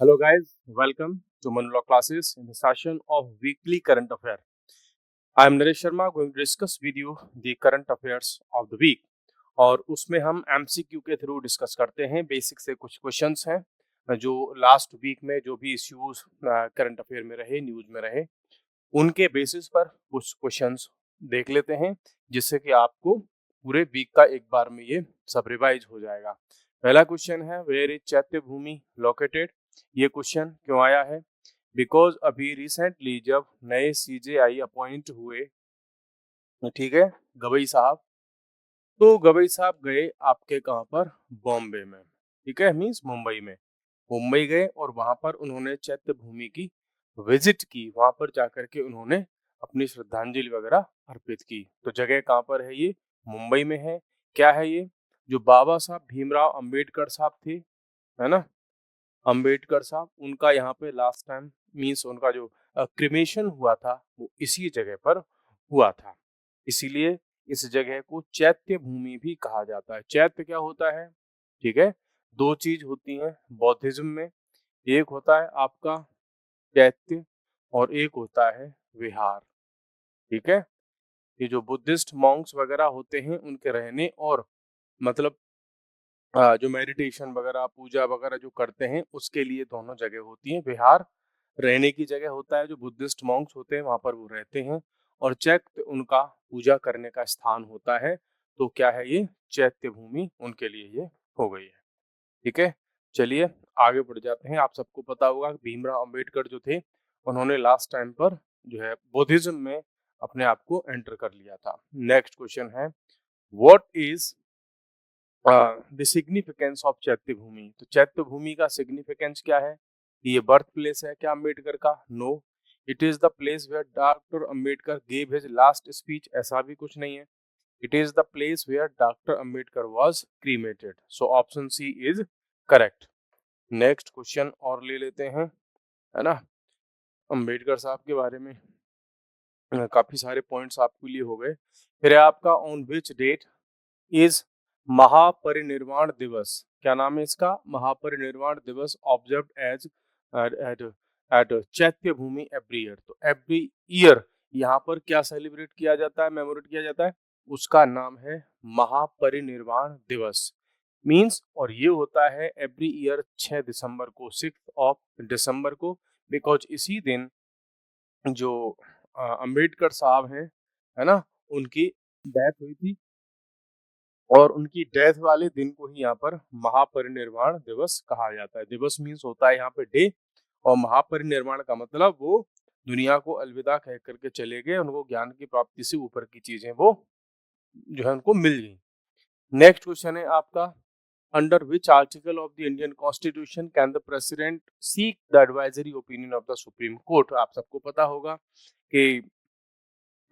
Hello guys, welcome to Manula classes in the session of weekly current affair. I am Naresh Sharma going to discuss with you the current affairs of the week और उसमें हम MCQ के through discuss करते हैं। Basic से कुछ questions हैं जो लास्ट वीक में जो भी इश्यूज करंट अफेयर में रहे, न्यूज में रहे, उनके बेसिस पर कुछ क्वेश्चंस देख लेते हैं जिससे कि आपको पूरे वीक का एक बार में ये सब रिवाइज हो जाएगा। पहला क्वेश्चन है, वेयर इज चैत्य भूमि लोकेटेड। ये क्वेश्चन क्यों आया है? बिकॉज अभी रिसेंटली जब नए CJI अपॉइंट हुए, ठीक है, गवई साहब, तो गवई साहब गए आपके कहाँ पर? बॉम्बे में, ठीक है, मीन्स मुंबई में। मुंबई गए और वहां पर उन्होंने चैत्य भूमि की विजिट की। वहां पर जाकर के उन्होंने अपनी श्रद्धांजलि वगैरह अर्पित की। तो जगह कहाँ पर है? ये मुंबई में है। क्या है ये? जो बाबा साहब भीमराव अंबेडकर साहब थे, है ना, अंबेडकर साहब, उनका यहाँ पे लास्ट टाइम मीन्स उनका जो क्रिमेशन हुआ था वो इसी जगह पर हुआ था। इसीलिए इस जगह को चैत्य भूमि भी कहा जाता है। चैत्य क्या होता है? ठीक है, दो चीज होती हैं बौद्धिज्म में, एक होता है आपका चैत्य और एक होता है विहार। ठीक है, ये जो बुद्धिस्ट मॉन्क्स वगैरह होते हैं उनके रहने और मतलब जो मेडिटेशन वगैरह पूजा वगैरह जो करते हैं उसके लिए दोनों जगह होती हैं। विहार रहने की जगह होता है, जो बुद्धिस्ट मॉन्क्स होते हैं वहां पर वो रहते हैं, और चैत्य उनका पूजा करने का स्थान होता है। तो क्या है ये? चैत्य भूमि उनके लिए ये हो गई है। ठीक है, चलिए आगे बढ़ जाते हैं। आप सबको पता होगा भीमराव अंबेडकर जो थे उन्होंने लास्ट टाइम पर जो है बुद्धिज्म में अपने आप को एंटर कर लिया था। नेक्स्ट क्वेश्चन है, what is the significance of चैत्य भूमि। तो चैत्य भूमि का सिग्निफिकेंस क्या है? ये बर्थ प्लेस है क्या अम्बेडकर का? No, it is the place where doctor Ambedkar gave his last speech. ऐसा भी कुछ नहीं है। It is the place where doctor Ambedkar was cremated. So option C is correct. Next question और ले लेते हैं, है ना। अम्बेडकर साहब के बारे में काफी सारे पॉइंट्स आपके लिए हो गए। फिर है आपका, ऑन विच डेट इज महापरिनिर्वाण दिवस। क्या नाम है इसका? महापरिनिर्वाण दिवस ऑब्जर्व्ड एज एट एट चैत्य भूमि एवरी ईयर। तो एवरी ईयर यहाँ पर क्या सेलिब्रेट किया जाता है, मेमोरेट किया जाता है? उसका नाम है महापरिनिर्वाण दिवस मीन्स, और ये होता है एवरी ईयर 6 दिसंबर को, 6 दिसंबर को, बिकॉज इसी दिन जो अंबेडकर साहब हैं, है ना, उनकी डेथ हुई थी, और उनकी डेथ वाले दिन को ही यहाँ पर महापरिनिर्वाण दिवस कहा जाता है। दिवस मीन्स होता है यहाँ पे डे, और महापरिनिर्वाण का मतलब वो दुनिया को अलविदा कह करके चले गए, उनको ज्ञान की प्राप्ति से ऊपर की चीजें वो जो है उनको मिल गई। नेक्स्ट क्वेश्चन है आपका, under which article of the Indian constitution can the president seek the advisory opinion of the Supreme court. आप सबको पता होगा कि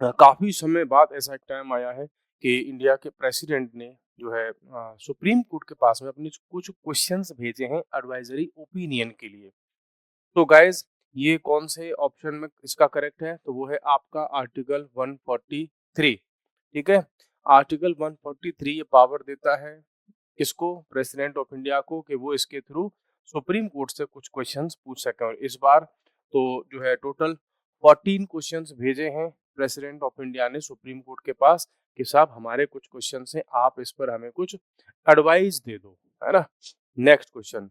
काफी समय बाद ऐसा एक टाइम आया है कि इंडिया के प्रेसिडेंट ने जो है सुप्रीम कोर्ट के पास में अपने कुछ क्वेश्चंस भेजे हैं एडवाइजरी ओपिनियन के लिए। तो गाइज ये कौन से ऑप्शन में इसका करेक्ट है? तो वो है आपका आर्टिकल 143। ठीक है, आर्टिकल 143 ये पावर देता है किसको? प्रेसिडेंट ऑफ इंडिया को, कि वो इसके थ्रू सुप्रीम कोर्ट से कुछ क्वेश्चंस पूछ सके। और इस बार तो जो है टोटल 14 क्वेश्चंस भेजे हैं प्रेसिडेंट ऑफ इंडिया ने सुप्रीम कोर्ट के पास कि साहब हमारे कुछ क्वेश्चन हैं, आप इस पर हमें कुछ एडवाइस दे दो, है ना। Next question,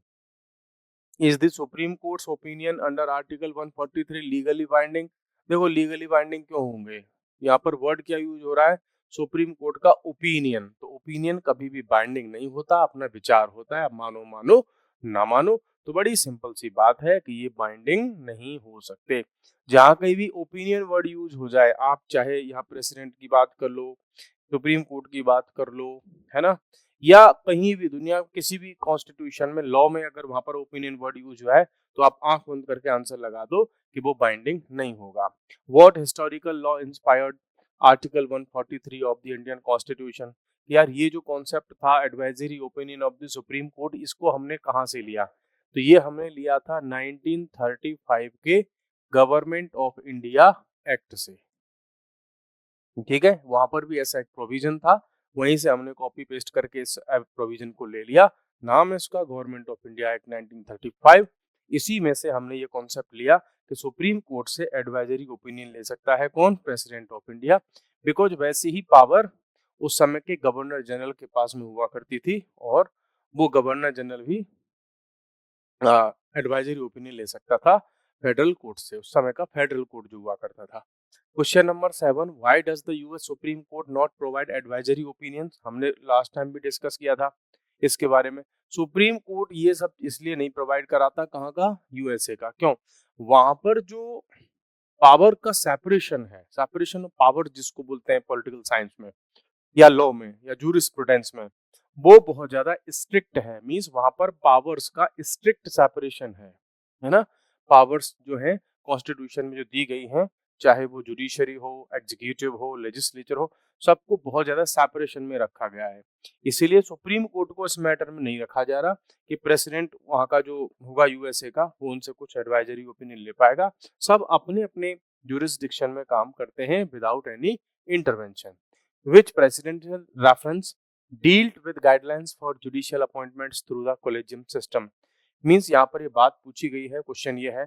is the supreme courts opinion under article 143 legally binding. देखो लीगली बाइंडिंग क्यों होंगे, यहाँ पर वर्ड क्या यूज हो रहा है? सुप्रीम कोर्ट का ओपिनियन। तो ओपिनियन कभी भी बाइंडिंग नहीं होता, अपना विचार होता है, आप मानो मानो ना मानो। तो बड़ी सिंपल सी बात है कि ये बाइंडिंग नहीं हो सकते। जहां कहीं भी ओपिनियन वर्ड यूज हो जाए, आप चाहे यहाँ प्रेसिडेंट की बात कर लो, सुप्रीम कोर्ट की बात कर लो, है ना, या कहीं भी दुनिया किसी भी कॉन्स्टिट्यूशन में, लॉ में अगर वहां पर ओपिनियन वर्ड यूज हुआ है, तो आप आंख बंद करके आंसर लगा दो कि वो बाइंडिंग नहीं होगा। What historical law inspired article 143 of the Indian constitution. यार ये जो कॉन्सेप्ट था advisory opinion of the Supreme court, इसको हमने कहाँ से लिया? तो ये हमने लिया था 1935 के गवर्नमेंट ऑफ इंडिया एक्ट से। ठीक है, वहां पर भी ऐसा एक प्रोविजन था, वहीं से हमने कॉपी पेस्ट करके इस प्रोविजन को ले लिया। नाम है इसका गवर्नमेंट ऑफ इंडिया एक्ट 1935। इसी में से हमने ये कॉन्सेप्ट लिया कि सुप्रीम कोर्ट से एडवाइजरी ओपिनियन ले सकता है कौन, प्रेसिडेंट ऑफ इंडिया, बिकॉज वैसी ही पावर उस समय के गवर्नर जनरल के पास में हुआ करती थी और वो गवर्नर जनरल भी एडवाइजरी ओपिनियन ले सकता था फेडरल कोर्ट से, उस समय का फेडरल कोर्ट जो हुआ करता था। Question number 7, why does the US supreme court not provide advisory opinions, हमने लास्ट टाइम भी डिस्कस किया था इसके बारे में। सुप्रीम कोर्ट ये सब इसलिए नहीं प्रोवाइड कराता, कहाँ का, यूएसए का, क्यों, वहां पर जो पावर का सेपरेशन है, सेपरेशन ऑफ पावर जिसको बोलते हैं पॉलिटिकल साइंस में या लॉ में या जूरिस्प्रूडेंस में, वो बहुत ज्यादा स्ट्रिक्ट है। मींस वहां पर पावर्स का स्ट्रिक्ट सेपरेशन है ना। पावर्स जो है कॉन्स्टिट्यूशन में जो दी गई हैं, चाहे वो जुडिशरी हो, एग्जीक्यूटिव हो, लेजिस्लेचर हो, सबको बहुत ज्यादा सेपरेशन में रखा गया है। इसीलिए सुप्रीम कोर्ट को इस मैटर में नहीं रखा जा रहा कि प्रेसिडेंट वहां का जो होगा यूएसए का, वो उनसे कुछ एडवाइजरी ओपिनियन ले पाएगा। सब अपने अपने जुरिस्डिक्शन में काम करते हैं without any intervention. Which presidential reference dealt with guidelines for judicial appointments through the collegium system? Means यहाँ पर ये बात पूछी गई है, क्वेश्चन ये है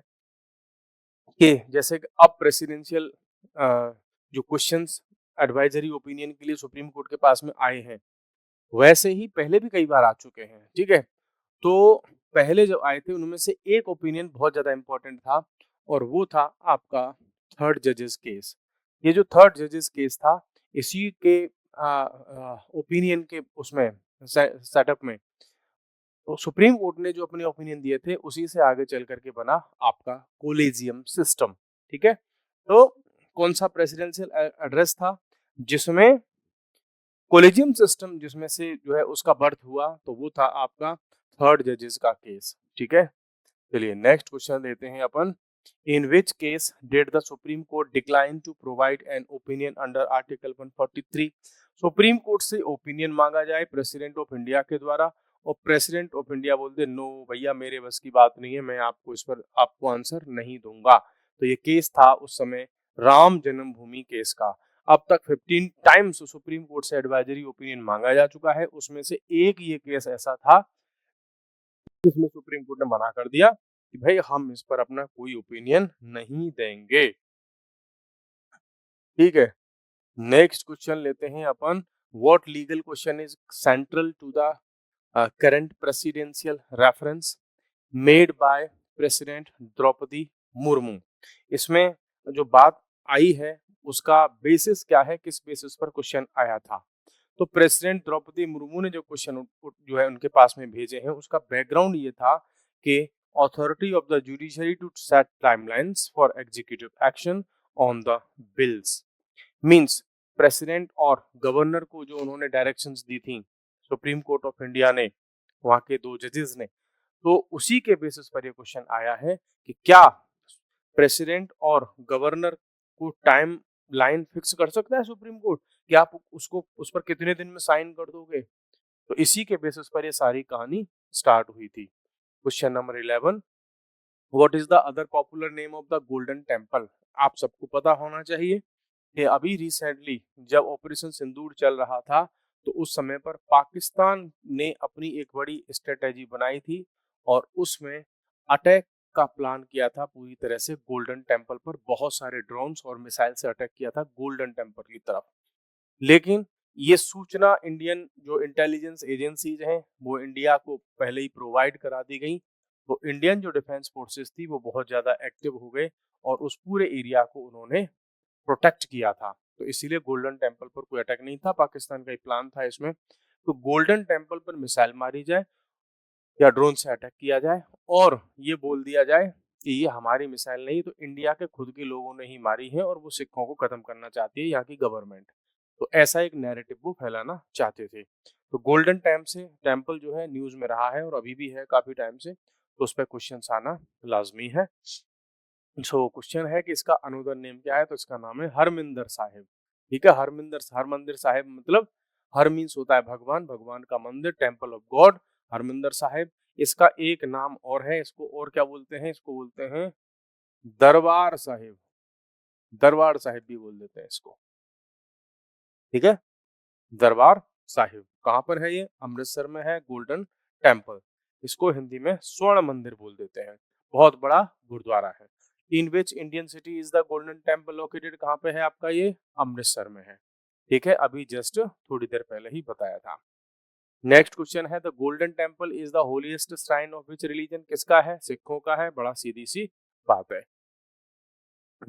कि जैसे कि अब प्रेसिडेंशियल जो क्वेश्चंस एडवाइजरी ओपिनियन के लिए सुप्रीम कोर्ट के पास में आए हैं, वैसे ही पहले भी कई बार आ चुके हैं, ठीक है। तो पहले जो आए थे उनमें से एक ओपिनियन बहुत ज्यादा इंपॉर्टेंट था और वो था आपका थर्ड जजेस केस। ये जो थर्ड जजेस केस था, इसी के ओपिनियन के उसमें सेटअप में तो सुप्रीम कोर्ट ने जो अपने ओपिनियन दिए थे उसी से आगे चल करके बना आपका कोलेजियम सिस्टम, ठीक है। तो कौन सा प्रेसिडेंशियल एड्रेस था जिसमें कोलेजियम सिस्टम जिसमें से जो है उसका बर्थ हुआ, तो वो था आपका थर्ड जजेस का केस, ठीक है। चलिए नेक्स्ट क्वेश्चन देते हैं अपन। In which case did the Supreme Court decline to provide an opinion under article 143? Supreme Court से ओपिनियन मांगा जाए प्रेसिडेंट ऑफ इंडिया के द्वारा और प्रेसिडेंट ऑफ इंडिया बोलते नो भैया मेरे बस की बात नहीं है, मैं आपको इस पर आपको आंसर नहीं दूंगा। तो ये केस था उस समय राम जन्मभूमि केस का। अब तक 15 टाइम्स सुप्रीम कोर्ट से एडवाइजरी ओपिनियन मांगा जा चुका है, उसमें से एक ये केस ऐसा था जिसमें सुप्रीम कोर्ट ने मना कर दिया कि भाई हम इस पर अपना कोई ओपिनियन नहीं देंगे, ठीक है। नेक्स्ट क्वेश्चन लेते हैं अपन। What legal question is central to the current presidential reference made by President Droupadi Murmu? इसमें जो बात आई है उसका बेसिस क्या है, किस बेसिस पर क्वेश्चन आया था? तो प्रेसिडेंट द्रौपदी मुर्मू ने जो क्वेश्चन जो है उनके पास में भेजे हैं, उसका बैकग्राउंड ये था कि authority of the judiciary to set timelines for executive action on the bills. Means president और गवर्नर को जो उन्होंने डायरेक्शंस दी थी सुप्रीम कोर्ट ऑफ इंडिया ने, वहां के दो जजेस ने, तो उसी के बेसिस पर ये क्वेश्चन आया है कि क्या प्रेसिडेंट और गवर्नर को टाइम लाइन फिक्स कर सकता है सुप्रीम कोर्ट कि आप उसको उस पर कितने दिन में साइन कर दोगे? तो इसी के बेसिस पर ये सारी कहानी स्टार्ट हुई थी। Question number 11, what is the other popular name of the Golden temple? आप सबको पता होना चाहिए कि अभी रिसेंटली जब ऑपरेशन सिंदूर चल रहा था, तो उस समय पर पाकिस्तान ने अपनी एक बड़ी स्ट्रेटेजी बनाई थी और उसमें अटैक का प्लान किया था पूरी तरह से गोल्डन टेम्पल पर। बहुत सारे ड्रोन्स और मिसाइल से अटैक किया था गोल्डन टेम्पल की तरफ। लेकिन ये सूचना इंडियन जो इंटेलिजेंस एजेंसीज हैं वो इंडिया को पहले ही प्रोवाइड करा दी गई। तो इंडियन जो डिफेंस फोर्सेस थी वो बहुत ज्यादा एक्टिव हो गए और उस पूरे एरिया को उन्होंने प्रोटेक्ट किया था। तो इसीलिए गोल्डन टेम्पल पर कोई अटैक नहीं था, पाकिस्तान का ही प्लान था इसमें। तो गोल्डन टेम्पल पर मिसाइल मारी जाए या ड्रोन से अटैक किया जाए और ये बोल दिया जाए कि ये हमारी मिसाइल नहीं, तो इंडिया के खुद के लोगों ने ही मारी है और वो सिखों को खत्म करना चाहती है यहाँ की गवर्नमेंट। तो ऐसा एक नैरेटिव वो फैलाना चाहते थे। तो गोल्डन टेम्पल जो है न्यूज में रहा है और अभी भी है काफी टाइम से, तो उस पर क्वेश्चन आना लाजमी है। सो क्वेश्चन है कि इसका अनदर नेम क्या है, तो इसका नाम है हरमिंदर साहिब, ठीक है। हरमंदिर साहिब मतलब हर मीन्स होता है भगवान, भगवान का मंदिर, temple of god, Harmandir Sahib. इसका एक नाम और है, इसको और क्या बोलते हैं, इसको बोलते हैं दरबार साहिब, दरबार साहिब भी बोल देते हैं इसको, ठीक है। दरबार साहिब कहाँ पर है? ये अमृतसर में है, गोल्डन टेम्पल। इसको हिंदी में स्वर्ण मंदिर बोल देते हैं। बहुत बड़ा गुरुद्वारा है। In which Indian city is the Golden Temple located, कहाँ पे है आपका ये, अमृतसर में है। ठीक है, अभी जस्ट थोड़ी देर पहले ही बताया था। नेक्स्ट क्वेश्चन है, the Golden Temple is the holiest shrine of which religion, किसका है, सिखों का है, बड़ा सीधी सी बात है।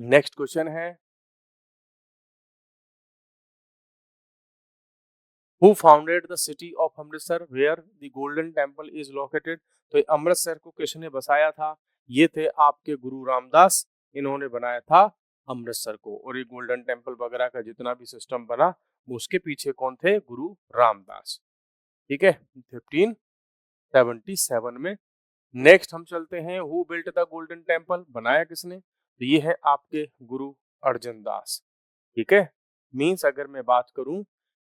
नेक्स्ट क्वेश्चन है, who founded the city of Amritsar where the Golden Temple is located, तो ये अमृतसर को किसने बसाया था, ये थे आपके गुरु रामदास, इन्होंने बनाया था अमृतसर को। और ये गोल्डन टेम्पल वगैरह का जितना भी सिस्टम बना वो उसके पीछे कौन थे, गुरु रामदास। ठीक है, 1577 में। नेक्स्ट हम चलते हैं, who built the Golden temple, बनाया किसने, तो ये है आपके गुरु अर्जन दास। ठीक है, मीन्स अगर मैं बात करूं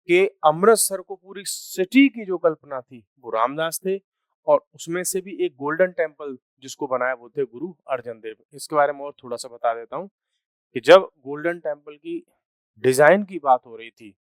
कि अमृतसर को पूरी सिटी की जो कल्पना थी वो रामदास थे, और उसमें से भी एक गोल्डन टेम्पल जिसको बनाया वो थे गुरु अर्जन देव। इसके बारे में और थोड़ा सा बता देता हूँ कि जब गोल्डन टेम्पल की डिजाइन की बात हो रही थी,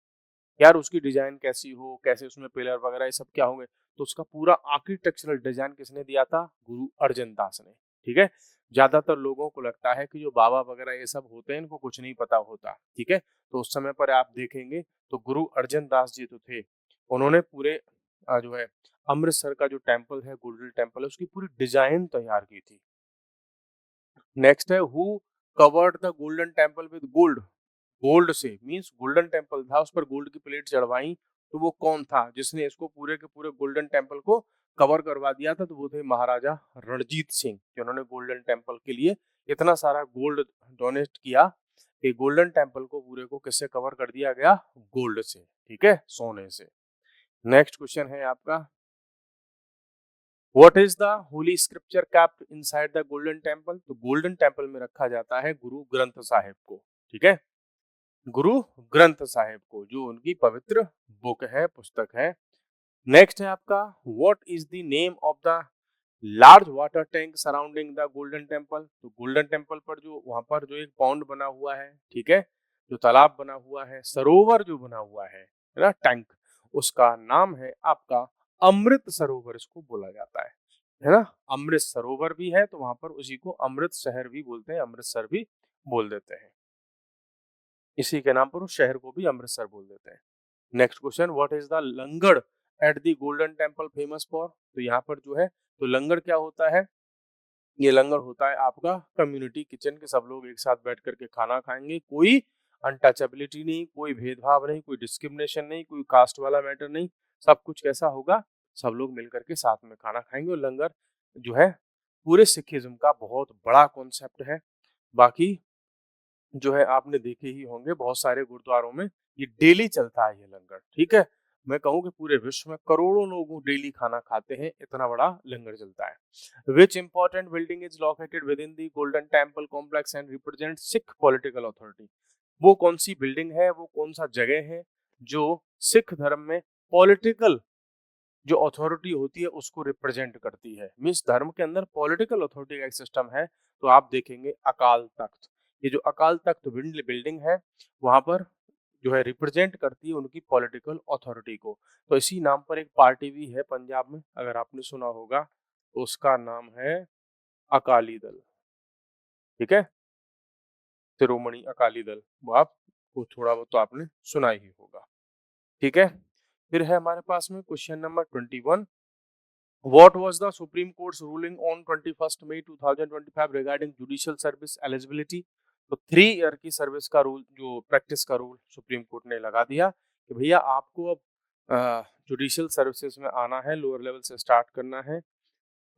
यार उसकी डिजाइन कैसी हो, कैसे उसमें पिलर वगैरह ये सब क्या होंगे, तो उसका पूरा आर्किटेक्चरल डिजाइन किसने दिया था, गुरु अर्जन दास ने। ठीक है, ज्यादातर लोगों को लगता है कि जो बाबा वगैरह ये सब होते हैं इनको कुछ नहीं पता होता। ठीक है, तो उस समय पर आप देखेंगे तो गुरु अर्जन दास जी तो थे, उन्होंने पूरे जो है अमृतसर का जो टेम्पल है, गोल्डन टेम्पल है, उसकी पूरी डिजाइन तैयार की थी। नेक्स्ट है, who covered the Golden temple with gold, gold से मींस गोल्डन टेम्पल था उस पर गोल्ड की प्लेट चढ़वाई, तो वो कौन था जिसने इसको पूरे के पूरे गोल्डन टेम्पल को कवर करवा दिया था, तो वो थे महाराजा रणजीत सिंह, जिन्होंने गोल्डन टेम्पल के लिए इतना सारा गोल्ड डोनेट किया कि गोल्डन टेम्पल को पूरे को किससे कवर कर दिया गया, गोल्ड से। ठीक है, सोने से। नेक्स्ट क्वेश्चन है आपका, what is the Holi scripture kept inside the Golden temple, तो गोल्डन टेम्पल में रखा जाता है गुरु ग्रंथ साहिब को। ठीक है, गुरु ग्रंथ साहिब को, जो उनकी पवित्र बुक है, पुस्तक है। नेक्स्ट है आपका, what is the name of the large water tank surrounding the Golden temple, तो गोल्डन टेम्पल पर जो वहां पर जो एक पॉन्ड बना हुआ है, ठीक है, जो तालाब बना हुआ है, सरोवर जो बना हुआ है ना, टैंक, उसका नाम है आपका अमृत सरोवर, इसको बोला जाता है ना। अमृत सरोवर भी है तो वहां पर उसी को अमृत शहर भी बोलते हैं, अमृतसर भी बोल देते हैं, इसी के नाम पर उस शहर को भी अमृतसर बोल देते हैं। Next question, what is the langar at the Golden temple famous for, तो यहाँ पर जो है तो लंगर क्या होता है, ये लंगर होता है आपका कम्युनिटी किचन के, सब लोग एक साथ बैठ करके खाना खाएंगे, कोई अनटचेबिलिटी नहीं, कोई भेदभाव नहीं, कोई डिस्क्रिमिनेशन नहीं, कोई कास्ट वाला मैटर नहीं, सब कुछ कैसा होगा, सब लोग मिलकर के साथ में खाना खाएंगे। और लंगर जो है पूरे सिखिज्म का बहुत बड़ा कॉन्सेप्ट है। बाकी जो है आपने देखे ही होंगे बहुत सारे गुरुद्वारों में ये डेली चलता है ये लंगर। ठीक है, मैं कहूँ कि पूरे विश्व में करोड़ों लोग डेली खाना खाते हैं, इतना बड़ा लंगर चलता है। Which important building is located within the Golden Temple complex and represent Sikh political authority, वो कौन सी बिल्डिंग है, वो कौन सा जगह है जो सिख धर्म में पॉलिटिकल जो अथॉरिटी होती है उसको रिप्रेजेंट करती है। मीन्स धर्म के अंदर पॉलिटिकल अथॉरिटी का एक सिस्टम है, तो आप देखेंगे अकाल तख्त, ये जो अकाल तख्त बिल्डिंग है वहां पर जो है रिप्रेजेंट करती है उनकी पॉलिटिकल अथॉरिटी को। तो इसी नाम पर एक पार्टी भी है पंजाब में, अगर आपने सुना होगा, तो उसका नाम है अकाली दल। ठीक है, शिरोमणि अकाली दल, वो आपको थोड़ा बहुत तो आपने सुना ही होगा। ठीक है, फिर है हमारे पास में question number 21, What was the Supreme Court's ruling on 21st May 2025 regarding judicial service eligibility? तो 3 ईयर की सर्विस का रूल, जो प्रैक्टिस का रूल सुप्रीम कोर्ट ने लगा दिया कि भैया आपको अब जुडिशियल सर्विसेज में आना है, लोअर लेवल से स्टार्ट करना है,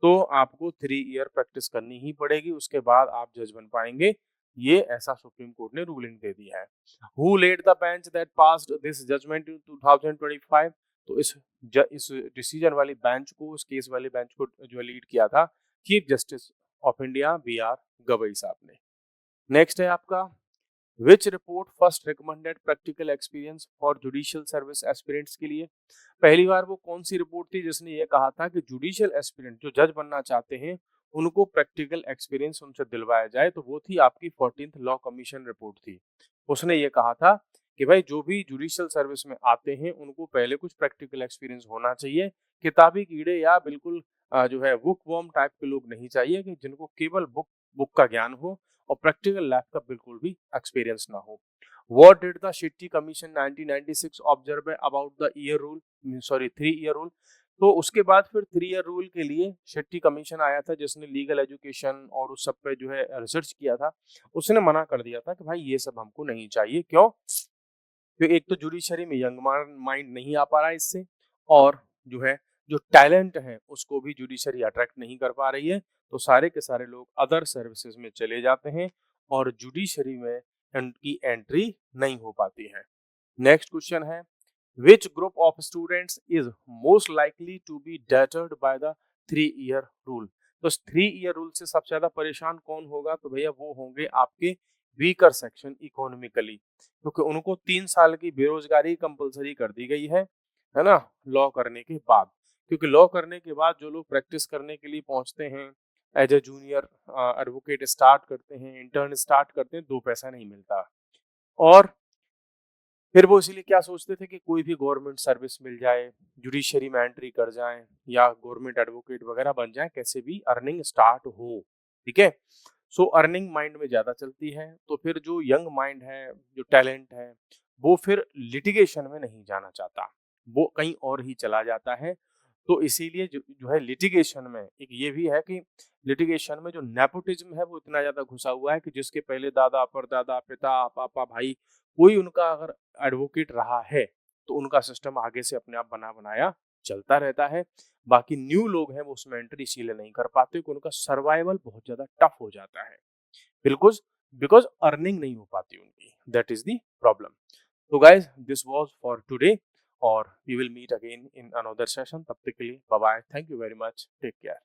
तो आपको 3 ईयर प्रैक्टिस करनी ही पड़ेगी, उसके बाद आप जज बन पाएंगे। ये ऐसा सुप्रीम कोर्ट ने रूलिंग दे दिया है। Who led the bench that passed this judgement in 2025, तो इस डिसीजन वाली बेंच को, इस केस वाली बेंच को जो लीड किया था Chief Justice of India BR Gavai साहब ने। नेक्स्ट है आपका, which report first recommended practical experience for judicial service aspirants के लिए, पहली बार वो कौन सी रिपोर्ट थी जिसने ये कहा था कि जुडिशियल एस्पिरेंट जो जज बनना चाहते हैं उनको प्रैक्टिकल एक्सपीरियंस उनसे दिलवाया जाए, तो वो थी आपकी 14th लॉ कमीशन रिपोर्ट थी। उसने ये कहा था कि भाई जो भी जुडिशियल सर्विस में आते हैं उनको पहले कुछ प्रैक्टिकल एक्सपीरियंस होना चाहिए, किताबी कीड़े या बिल्कुल जो है बुक वर्म टाइप के लोग नहीं चाहिए कि जिनको केवल बुक का ज्ञान हो और प्रैक्टिकल लाइफ का बिल्कुल भी एक्सपीरियंस ना हो। What did the Shetty commission 1996 observe about the year rule, sorry 3 year rule. तो उसके बाद फिर 3 ईयर रूल के लिए शेट्टी कमीशन आया था जिसने लीगल एजुकेशन और उस सब पे जो है रिसर्च किया था। उसने मना कर दिया था कि भाई ये सब हमको नहीं चाहिए। क्यों? क्योंकि एक तो जुडिशरी में यंग माइंड नहीं आ पा रहा है इससे, और जो है जो टैलेंट है उसको भी जुडिशरी अट्रैक्ट नहीं कर पा रही है। तो सारे के सारे लोग अदर सर्विसेज में चले जाते हैं और जुडिशरी में उनकी एंट्री नहीं हो पाती है। नेक्स्ट क्वेश्चन है, which group of students is most likely to be deterred by the 3 year rule। तो 3 ईयर रूल से सबसे ज्यादा परेशान कौन होगा? तो भैया वो होंगे आपके वीकर सेक्शन इकोनॉमिकली, क्योंकि उनको 3 साल की बेरोजगारी कंपलसरी कर दी गई है ना, लॉ करने के बाद। क्योंकि लॉ करने के बाद जो लोग प्रैक्टिस करने के लिए पहुंचते हैं, as a junior advocate start करते हैं, इंटर्न स्टार्ट करते हैं, 2 पैसा नहीं मिलता। और फिर वो इसीलिए क्या सोचते थे कि कोई भी गवर्नमेंट सर्विस मिल जाए, जुडिशरी में एंट्री कर जाएं या गवर्नमेंट एडवोकेट वगैरह बन जाएं, कैसे भी अर्निंग स्टार्ट हो। ठीक है, सो अर्निंग माइंड में ज्यादा चलती है। तो फिर जो यंग माइंड है, जो टैलेंट है, वो फिर लिटिगेशन में नहीं जाना चाहता, वो कहीं और ही चला जाता है। तो इसीलिए जो है लिटिगेशन में एक ये भी है कि लिटिगेशन में जो नेपोटिज्म है वो इतना ज्यादा घुसा हुआ है कि जिसके पहले दादा, परदादा, पिता, पापा, भाई कोई उनका अगर एडवोकेट रहा है तो उनका सिस्टम आगे से अपने आप बना बनाया चलता रहता है। बाकी न्यू लोग हैं वो उसमें एंट्री इसीलिए नहीं कर पाते कि उनका सर्वाइवल बहुत ज्यादा टफ हो जाता है, बिल्कुल, बिकॉज अर्निंग नहीं हो पाती उनकी। That is the problem. तो guys this was for today, और we will meet again in another session. तब तक के लिए bye bye, thank you very much, take care.